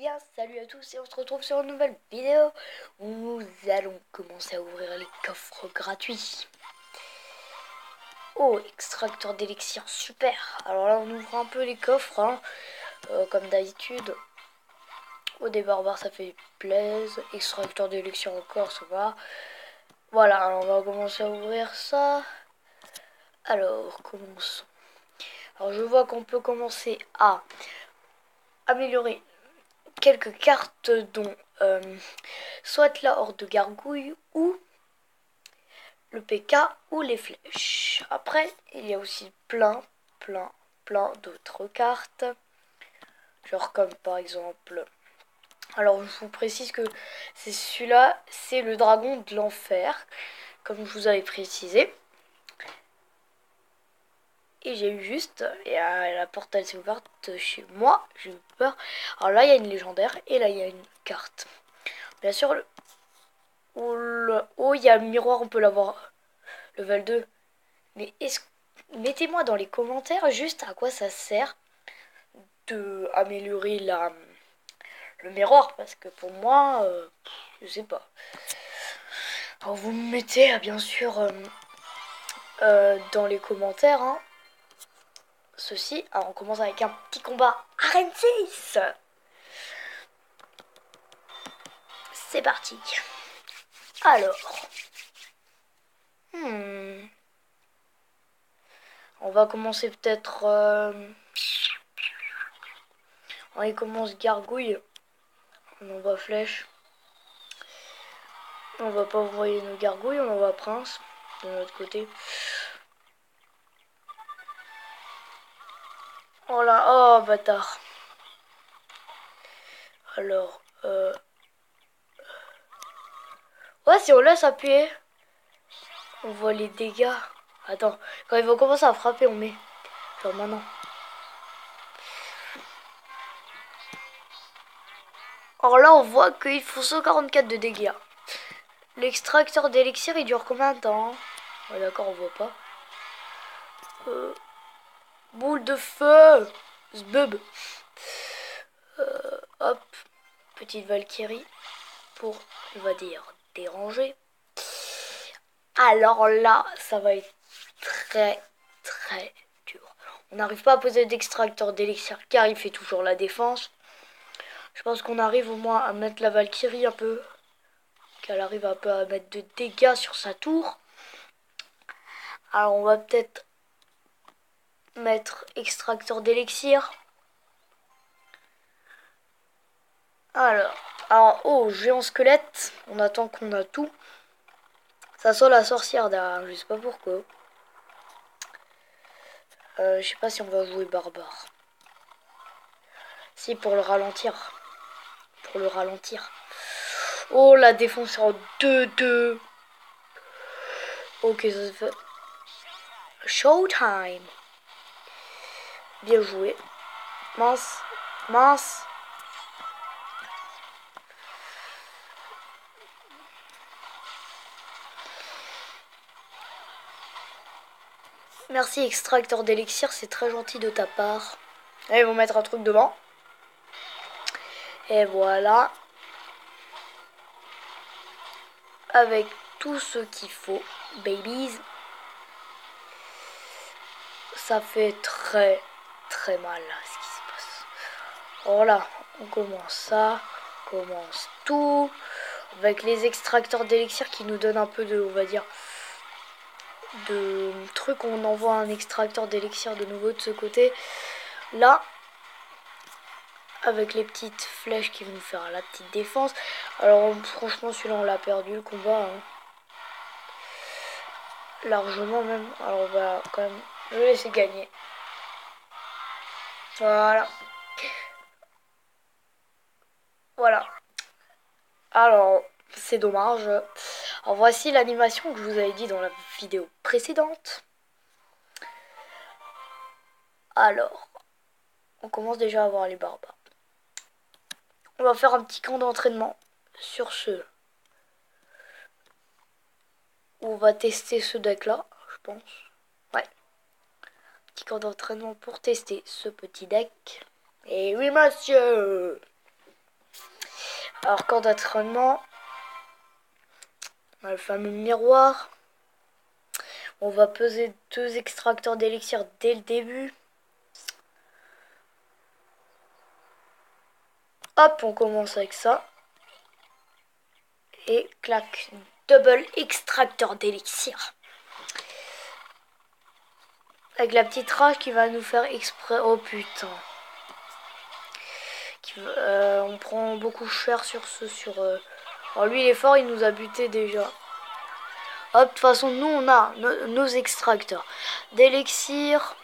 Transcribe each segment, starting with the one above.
bien, salut à tous et on se retrouve sur une nouvelle vidéo où nous allons commencer à ouvrir les coffres gratuits. Oh, extracteur d'élixir, super. Alors là on ouvre un peu les coffres, hein, comme d'habitude. Oh, des barbares ça fait plaisir, extracteur d'élixir encore, ça va. Voilà, alors on va commencer à ouvrir ça. Alors, commençons. Alors je vois qu'on peut commencer à améliorer quelques cartes dont soit la horde de gargouilles ou le PK ou les flèches. Après, il y a aussi plein d'autres cartes. Genre comme par exemple... Alors je vous précise que c'est celui-là, c'est le dragon de l'enfer, comme je vous avais précisé. Et j'ai eu juste, et la porte elle s'est ouverte chez moi, j'ai eu peur. Alors là il y a une légendaire et là il y a une carte. Bien sûr, oh, il y a le miroir, on peut l'avoir level 2. Mais mettez-moi dans les commentaires juste à quoi ça sert de améliorer le miroir, parce que pour moi, je sais pas. Alors vous me mettez bien sûr dans les commentaires, hein, ceci. Alors on commence avec un petit combat Arène 6. C'est parti. Alors, on va commencer peut-être... on commence gargouille. On envoie flèche. On va pas envoyer nos gargouilles, on envoie prince de l'autre côté. Oh là, oh bâtard. Alors, ouais, si on laisse appuyer, on voit les dégâts. Attends, quand ils vont commencer à frapper, on met. Genre maintenant. Alors là, on voit qu'ils font 144 de dégâts. L'extracteur d'élixir, il dure combien de temps? Ouais, d'accord, on voit pas. Boule de feu. Zbub. Hop. Petite Valkyrie. Pour, on va dire, déranger. Alors là, ça va être très dur. On n'arrive pas à poser d'extracteur d'élixir car il fait toujours la défense. Je pense qu'on arrive au moins à mettre la Valkyrie un peu. Qu'elle arrive un peu à mettre de dégâts sur sa tour. Alors on va peut-être mettre extracteur d'élixir. Alors, oh, géant squelette. On attend qu'on a tout. Ça sent la sorcière derrière, je sais pas pourquoi. Je sais pas si on va jouer barbare. Si, pour le ralentir. Pour le ralentir. Oh, la défense en 2-2. Ok, ça se fait. Showtime. Bien joué. Mince. Mince. Merci, extracteur d'élixir, c'est très gentil de ta part. Là, ils vont mettre un truc devant. Et voilà. Avec tout ce qu'il faut, babies. Ça fait très mal là, ce qui se passe. Voilà, on commence ça. On commence tout. Avec les extracteurs d'élixir qui nous donnent un peu de, on va dire, de trucs. On envoie un extracteur d'élixir de nouveau de ce côté. Là, avec les petites flèches qui vont nous faire la petite défense. Alors franchement, celui-là, on l'a perdu le combat. Hein. Largement même. Alors on va quand même le laisser gagner. Voilà. Voilà. Alors, c'est dommage. Alors voici l'animation que je vous avais dit dans la vidéo précédente. Alors, on commence déjà à voir les barbares. On va faire un petit camp d'entraînement sur ce. On va tester ce deck là, je pense. Ouais. Petit camp d'entraînement pour tester ce petit deck. Et oui monsieur. Alors, corps d'entraînement, on a le fameux miroir. On va peser 2 extracteurs d'élixir dès le début. Hop, on commence avec ça. Et clac, double extracteur d'élixir. Avec la petite rage qui va nous faire exprès. Oh putain. On prend beaucoup cher sur ce. Alors lui il est fort, il nous a buté déjà. Hop, de toute façon nous on a nos extracteurs d'élixir.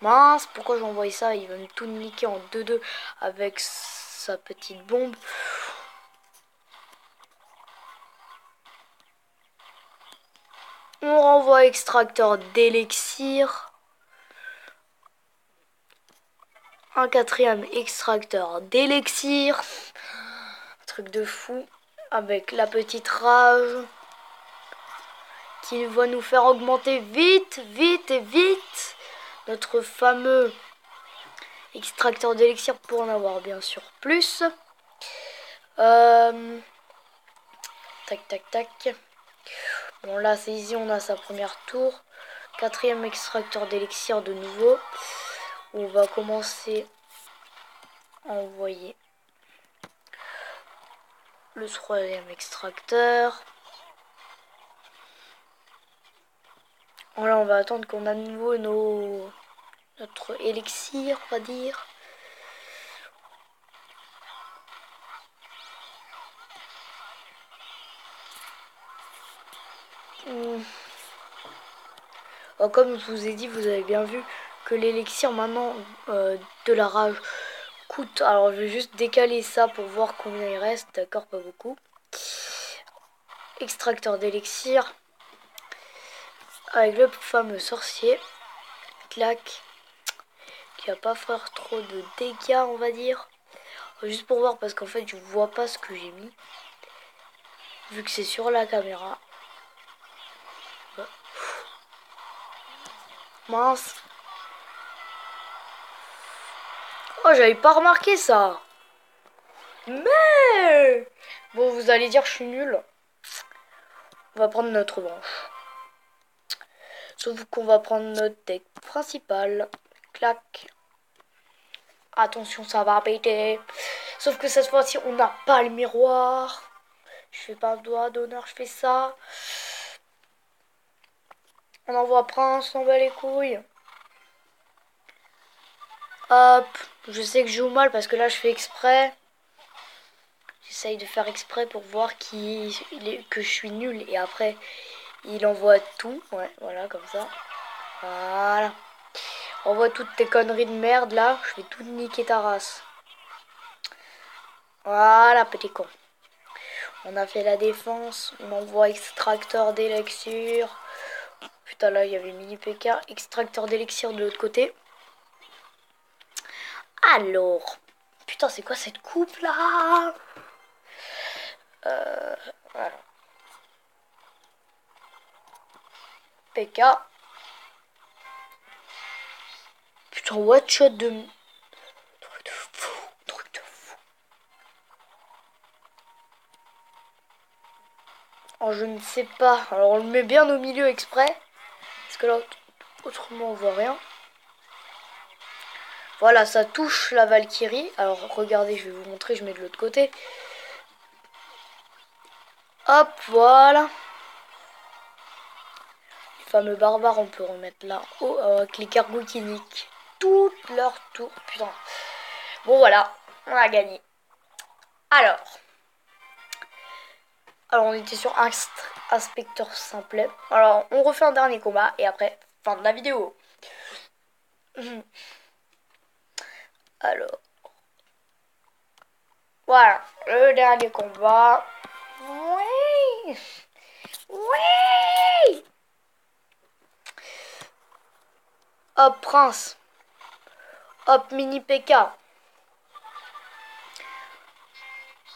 Mince, pourquoi j'ai envoyé ça? Il va me tout niquer en 2-2 avec sa petite bombe. On renvoie extracteur d'élixir. Un 4e extracteur d'élixir. Truc de fou. Avec la petite rage. Qui va nous faire augmenter vite, vite et vite. Notre fameux extracteur d'élixir pour en avoir bien sûr plus. Tac, tac, tac. Bon là c'est easy, on a sa première tour. 4e extracteur d'élixir de nouveau. On va commencer à envoyer le 3e extracteur. Voilà, on va attendre qu'on a de nouveau notre élixir, on va dire. Comme je vous ai dit, vous avez bien vu que l'élixir maintenant de la rage coûte. Alors je vais juste décaler ça pour voir combien il reste. D'accord, pas beaucoup. Extracteur d'élixir. Avec le fameux sorcier. Clac. Qui va pas faire trop de dégâts, on va dire. Juste pour voir parce qu'en fait je vois pas ce que j'ai mis. Vu que c'est sur la caméra. Mince. Oh, j'avais pas remarqué ça. Mais bon, vous allez dire que je suis nul. On va prendre notre branche. Sauf qu'on va prendre notre deck principal. Clac. Attention, ça va péter. Sauf que cette fois-ci, on n'a pas le miroir. Je fais pas un doigt d'honneur, je fais ça. On envoie Prince, on bat les couilles. Hop. Je sais que je joue mal parce que là, je fais exprès. J'essaye de faire exprès pour voir que je suis nul. Et après, il envoie tout. Ouais, voilà, comme ça. Voilà. Envoie toutes tes conneries de merde là. Je vais tout niquer ta race. Voilà, petit con. On a fait la défense. On envoie extracteur d'élixir. Putain, là, il y avait mini PK. Extracteur d'élixir de l'autre côté. Alors. Putain, c'est quoi cette coupe là? Voilà. PK. Putain, what shot de... Truc de fou. Truc de fou. Oh, je ne sais pas. Alors, on le met bien au milieu exprès. Parce que là, autrement, on voit rien. Voilà, ça touche la Valkyrie. Alors, regardez, je vais vous montrer. Je mets de l'autre côté. Hop, voilà. Les fameux barbares, on peut remettre là. Oh, avec les cargos qui niquent toute leur tour. Putain. Bon, voilà. On a gagné. Alors, on était sur un inspecteur simplet. Alors, on refait un dernier combat. Et après, fin de la vidéo. Alors. Voilà. Le dernier combat. Oui. Oui. Hop, Prince. Hop, mini PK.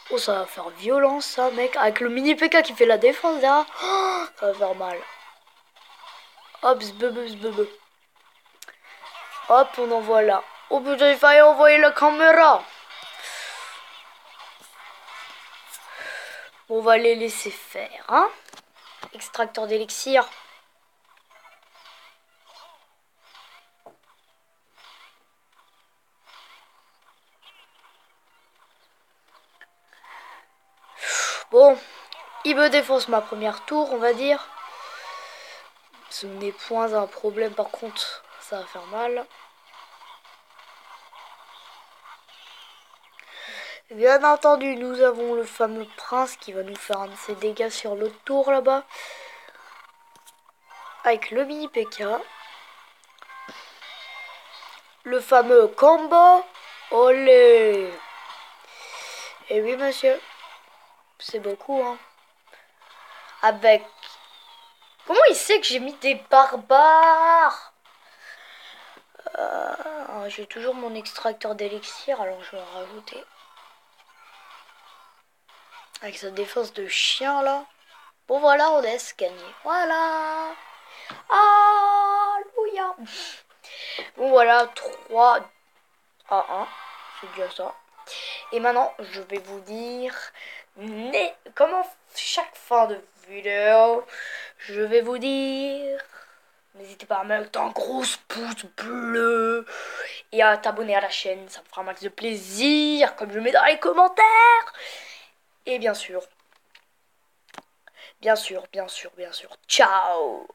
Oh, ça va faire violence, ça, mec. Avec le mini PK qui fait la défense, là. Oh, ça va faire mal. Hop, zbebe. Hop, on envoie là. Oh putain, il fallait envoyer la caméra. On va les laisser faire, hein. Extracteur d'élixir. Bon, il me défonce ma première tour, on va dire. Ce n'est point un problème, par contre, ça va faire mal. Bien entendu, nous avons le fameux prince qui va nous faire un de ses dégâts sur l'autre tour là-bas. Avec le mini P.K. Le fameux combo. Olé! Et oui, monsieur. C'est beaucoup, hein. Avec... Comment il sait que j'ai mis des barbares? J'ai toujours mon extracteur d'élixir, alors je vais en rajouter. Avec sa défense de chien, là. Bon, voilà, on laisse gagner. Voilà. Alléluia. Bon, voilà, 3 à 1. C'est déjà ça. Et maintenant, je vais vous dire... Comment chaque fin de vidéo, je vais vous dire... N'hésitez pas à mettre un gros pouce bleu et à t'abonner à la chaîne, ça me fera un max de plaisir, comme je mets dans les commentaires. Et bien sûr, ciao!